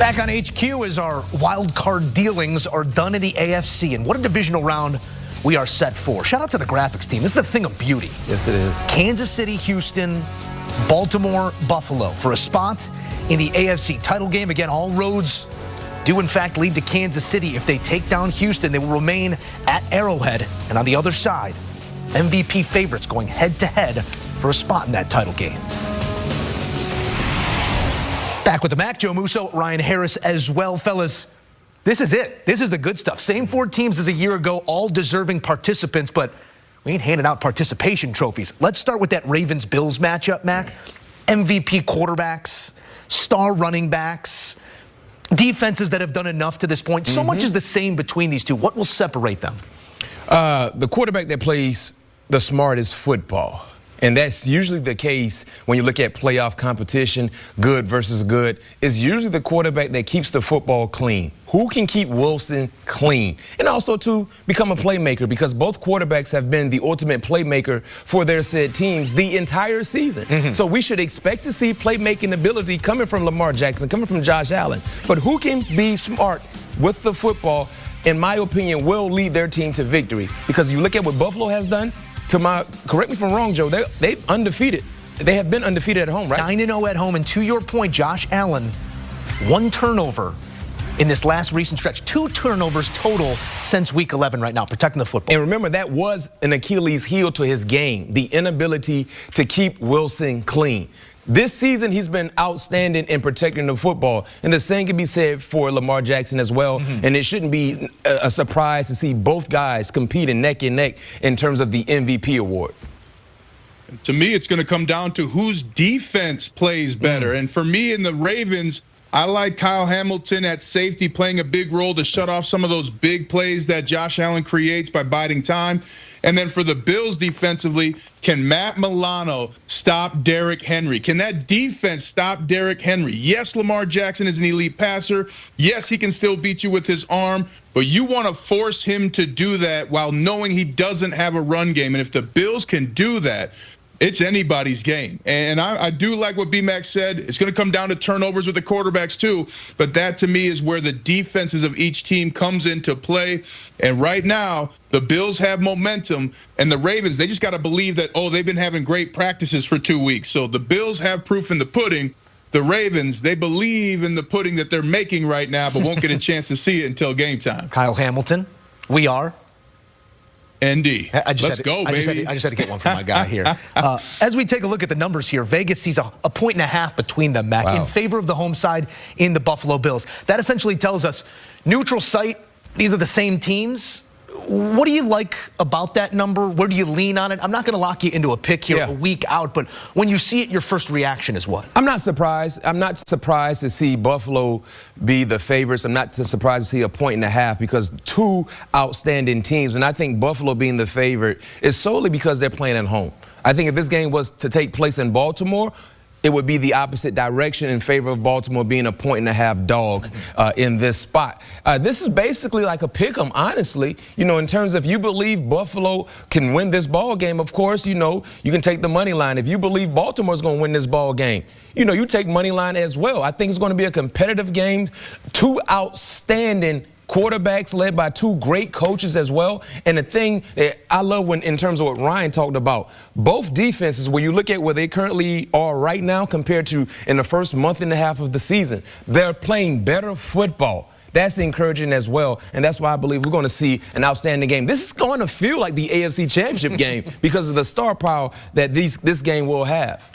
Back on HQ as our wild card dealings are done in the AFC, and what a divisional round we are set for. Shout out to the graphics team. This is a thing of beauty. Yes, it is. Kansas City, Houston, Baltimore, Buffalo for a spot in the AFC title game. Again, all roads do in fact lead to Kansas City. If they take down Houston, they will remain at Arrowhead. And on the other side, MVP favorites going head to head for a spot in that title game. Back with the Mac, Joe Musso, Ryan Harris as well. Fellas, this is it. This is the good stuff. Same four teams as a year ago, all deserving participants, but we ain't handing out participation trophies. Let's start with that Ravens-Bills matchup, Mac. MVP quarterbacks, star running backs, defenses that have done enough to this point. So much is the same between these two. What will separate them? The quarterback that plays the smartest football. And that's usually the case when you look at playoff competition, good versus good. It's usually the quarterback that keeps the football clean. Who can keep Wilson clean? And also to become a playmaker, because both quarterbacks have been the ultimate playmaker for their said teams the entire season. So we should expect to see playmaking ability coming from Lamar Jackson, coming from Josh Allen. But who can be smart with the football, in my opinion, will lead their team to victory. Because you look at what Buffalo has done, correct me if I'm wrong, Joe, they've undefeated. They have been undefeated at home, right? 9-0 at home, and to your point, Josh Allen, one turnover in this last recent stretch. 2 turnovers total since week 11 right now, protecting the football. And remember, that was an Achilles heel to his game, the inability to keep Wilson clean. This season, he's been outstanding in protecting the football. And the same can be said for Lamar Jackson as well. And it shouldn't be a surprise to see both guys competing neck and neck in terms of the MVP award. To me, it's going to come down to whose defense plays better. And for me in the Ravens, I like Kyle Hamilton at safety playing a big role to shut off some of those big plays that Josh Allen creates by biding time. And then for the Bills defensively, can Matt Milano stop Derrick Henry? Can that defense stop Derrick Henry? Yes, Lamar Jackson is an elite passer. Yes, he can still beat you with his arm, but you want to force him to do that while knowing he doesn't have a run game. And if the Bills can do that, it's anybody's game. And I do like what B-Mac said. It's going to come down to turnovers with the quarterbacks too. But that, to me, is where the defenses of each team comes into play. And right now, the Bills have momentum. And the Ravens, they just got to believe that, oh, they've been having great practices for 2 weeks. So the Bills have proof in the pudding. The Ravens, they believe in the pudding that they're making right now, but won't get a chance to see it until game time. Kyle Hamilton, we are. ND. Let's go, baby. I just had to get one from my guy here. As we take a look at the numbers here, Vegas sees a 1.5 between them, Mac, in favor of the home side in the Buffalo Bills. That essentially tells us neutral site, these are the same teams. What do you like about that number? Where do you lean on it? I'm not going to lock you into a pick here a week out, but when you see it, your first reaction is what? I'm not surprised. I'm not surprised to see Buffalo be the favorites. I'm not surprised to see a 1.5 because 2 outstanding teams. And I think Buffalo being the favorite is solely because they're playing at home. I think if this game was to take place in Baltimore, it would be the opposite direction in favor of Baltimore being a 1.5 dog in this spot. This is basically like a pick 'em, honestly. You know, in terms of you believe Buffalo can win this ball game, of course, you know, you can take the money line. If you believe Baltimore's going to win this ball game, you know, you take money line as well. I think it's going to be a competitive game. 2 outstanding quarterbacks led by 2 great coaches as well. And the thing that I love in terms of what Ryan talked about, both defenses, when you look at where they currently are right now compared to in the first month and a half of the season, they're playing better football. That's encouraging as well, and that's why I believe we're going to see an outstanding game. This is going to feel like the AFC Championship game because of the star power that this game will have.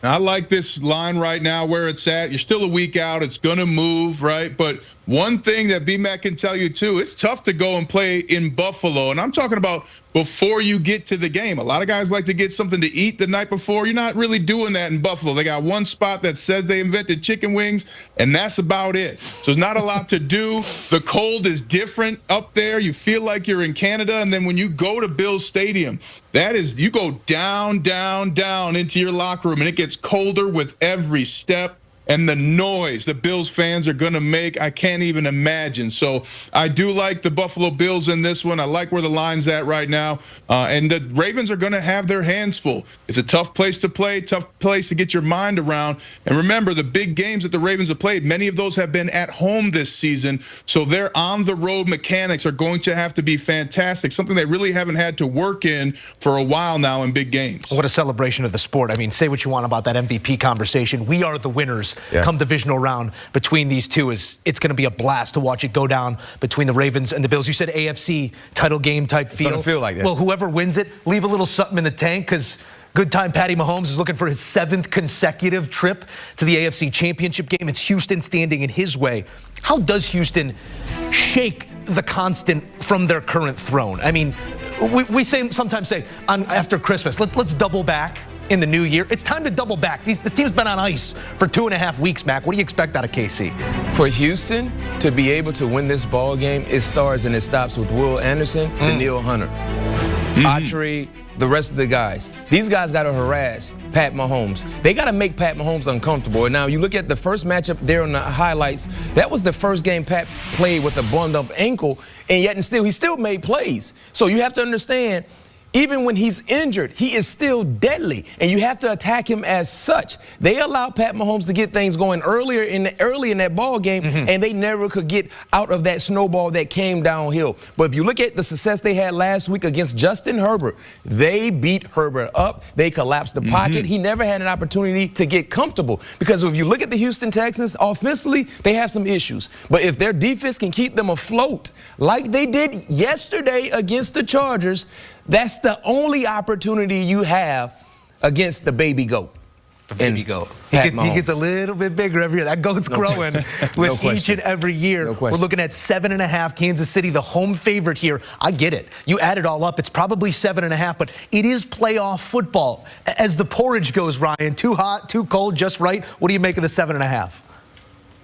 I like this line right now where it's at. You're still a week out. It's going to move, right? But one thing that B-Mac can tell you, too, it's tough to go and play in Buffalo. And I'm talking about before you get to the game. A lot of guys like to get something to eat the night before. You're not really doing that in Buffalo. They got one spot that says they invented chicken wings, and that's about it. So there's not a lot to do. The cold is different up there. You feel like you're in Canada. And then when you go to Bills Stadium, you go down, down, down into your locker room, and it gets colder with every step. and the noise the Bills fans are going to make, I can't even imagine. So I do like the Buffalo Bills in this one. I like where the line's at right now. And the Ravens are going to have their hands full. It's a tough place to play, tough place to get your mind around. And remember, the big games that the Ravens have played, many of those have been at home this season. So their on-the-road mechanics are going to have to be fantastic, something they really haven't had to work in for a while now in big games. What a celebration of the sport. I mean, say what you want about that MVP conversation. We are the winners come divisional round between these two. It's going to be a blast to watch it go down between the Ravens and the Bills. You said AFC title game type feel. It's gonna feel like that. Well, whoever wins it, leave a little something in the tank, because good time Patty Mahomes is looking for his 7th consecutive trip to the AFC Championship game. It's Houston standing in his way. How does Houston shake the constant from their current throne? I mean, we sometimes say after Christmas, let's double back in the new year. It's time to double back. This team's been on ice for 2.5 weeks, Mac. What do you expect out of KC? For Houston to be able to win this ball game, it starts and it stops with Will Anderson, Danielle Hunter, Autry, the rest of the guys. These guys got to harass Pat Mahomes. They got to make Pat Mahomes uncomfortable. And now you look at the first matchup there on the highlights. That was the first game Pat played with a bunged-up ankle, and yet he still made plays. So you have to understand, even when he's injured, he is still deadly, and you have to attack him as such. They allowed Pat Mahomes to get things going early in that ball game, and they never could get out of that snowball that came downhill. But if you look at the success they had last week against Justin Herbert, they beat Herbert up. They collapsed the pocket. He never had an opportunity to get comfortable, because if you look at the Houston Texans, offensively, they have some issues. But if their defense can keep them afloat like they did yesterday against the Chargers, that's the only opportunity you have against the baby goat. The baby goat. He gets a little bit bigger every year. That goat's growing with each and every year. We're looking at 7.5. Kansas City, the home favorite here. I get it. You add it all up, it's probably 7.5, but it is playoff football. As the porridge goes, Ryan, too hot, too cold, just right. What do you make of the 7.5?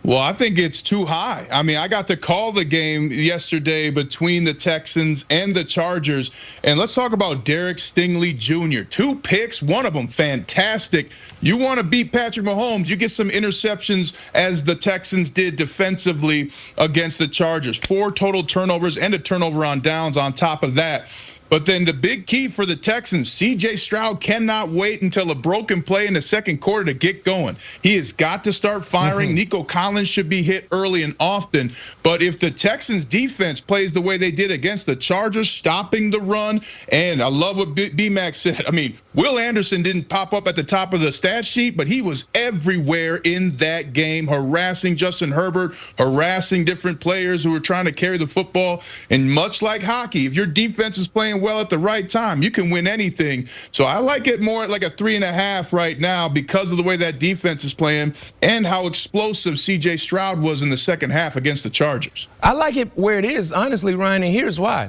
Well, I think it's too high. I mean, I got to call the game yesterday between the Texans and the Chargers. And let's talk about Derek Stingley Jr. 2 picks, one of them fantastic. You want to beat Patrick Mahomes, you get some interceptions, as the Texans did defensively against the Chargers. 4 total turnovers and a turnover on downs on top of that. But then the big key for the Texans, C.J. Stroud cannot wait until a broken play in the second quarter to get going. He has got to start firing. Nico Collins should be hit early and often. But if the Texans defense plays the way they did against the Chargers, stopping the run, and I love what B-Mac said. I mean, Will Anderson didn't pop up at the top of the stat sheet, but he was everywhere in that game, harassing Justin Herbert, harassing different players who were trying to carry the football. And much like hockey, if your defense is playing well at the right time, you can win anything. So I like it more like a 3.5 right now because of the way that defense is playing and how explosive C.J. Stroud was in the second half against the Chargers. I like it where it is, honestly, Ryan, and here's why.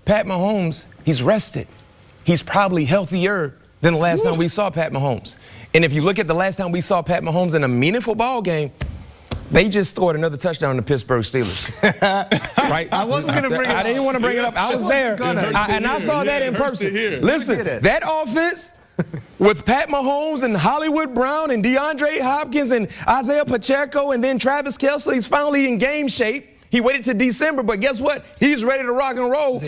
Pat Mahomes, he's rested. He's probably healthier than the last time we saw Pat Mahomes. And if you look at the last time we saw Pat Mahomes in a meaningful ball game, they just scored another touchdown in the Pittsburgh Steelers. Right? I wasn't going to bring it up. I didn't want to bring it up. I was there. And I saw that in person. Listen, that offense with Pat Mahomes and Hollywood Brown and DeAndre Hopkins and Isaiah Pacheco and then Travis Kelce, he's finally in game shape. He waited to December, but guess what? He's ready to rock and roll.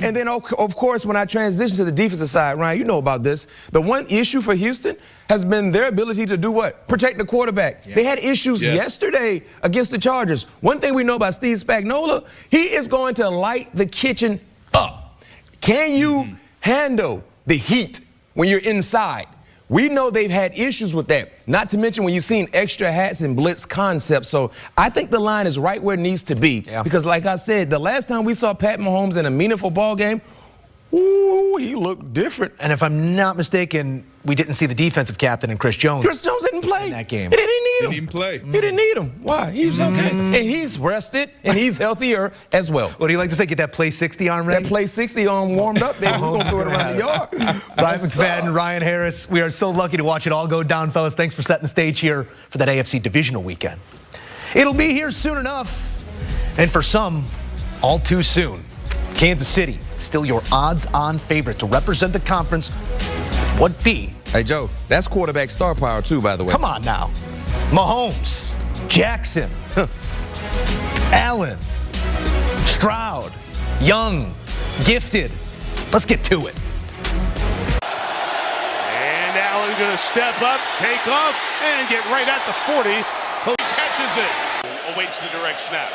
And then, of course, when I transition to the defensive side, Ryan, you know about this. The one issue for Houston has been their ability to do what? Protect the quarterback. Yeah. They had issues yesterday against the Chargers. One thing we know about Steve Spagnuolo, he is going to light the kitchen up. Can you handle the heat when you're inside? We know they've had issues with that, not to mention when you've seen extra hats and blitz concepts. So I think the line is right where it needs to be because, like I said, the last time we saw Pat Mahomes in a meaningful ball game, ooh, he looked different. And if I'm not mistaken, we didn't see the defensive captain and Chris Jones. Chris Jones didn't play in that game. He didn't need him. He didn't play. He didn't need him. Why? He's okay. And he's rested, and he's healthier as well. What do you like to say? Get that play 60 arm ready? That play 60 arm warmed up. We're going to throw it around the yard. Ryan McFadden, Ryan Harris, we are so lucky to watch it all go down, fellas. Thanks for setting the stage here for that AFC Divisional weekend. It'll be here soon enough, and for some, all too soon. Kansas City, still your odds-on favorite to represent the conference. What be Hey, Joe, that's quarterback star power, too, by the way. Come on now. Mahomes, Jackson, Allen, Stroud, Young, gifted. Let's get to it. And Allen going to step up, take off, and get right at the 40. He catches it. Awaits the direct snap.